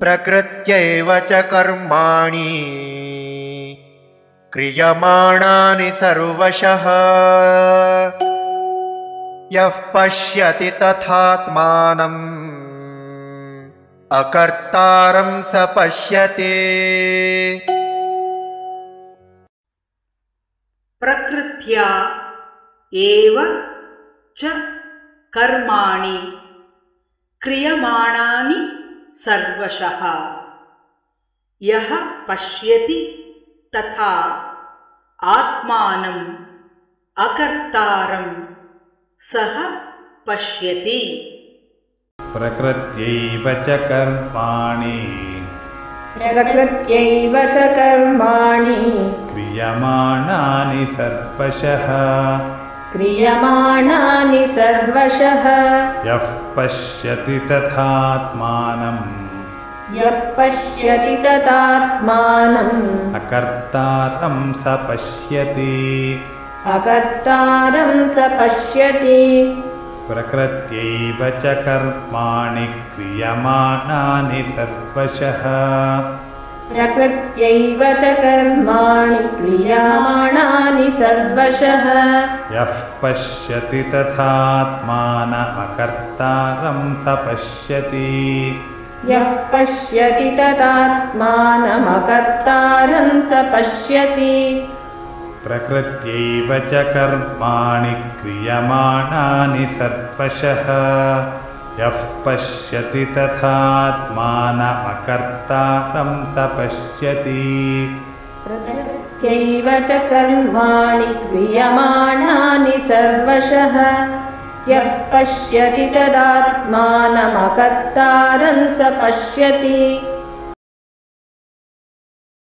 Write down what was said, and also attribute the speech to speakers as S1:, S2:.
S1: प्रकृत्यैव च कर्माणि क्रियमाणानि सर्वशः यः पश्यति तथात्मानम् अकर्तारं स पश्यति।
S2: प्रकृत्या एव च कर्माणि क्रियमाणानि सर्वशः यः पश्यति तथा आत्मानम् अकर्तारं सः पश्यति।
S3: प्रकृत्यैव च कर्माणि क्रियमाणानि सर्वशः यः पश्यति तथात्मानम् अकर्तारं स पश्यति। प्रकृत्यैव च कर्माणि क्रियमाणानि सर्वशः यः पश्यति तथात्मानमकर्तारं स पश्यति। प्रकृत्यैव च कर्माणि क्रियमाणानि सर्वशः यः पश्यति तथात्मानमकर्तारं स पश्यति।
S4: प्रकृत्यैव च कर्माणि क्रियमाणानि सर्वशः यः पश्यति तदात्मानमकर्तारं स पश्यति।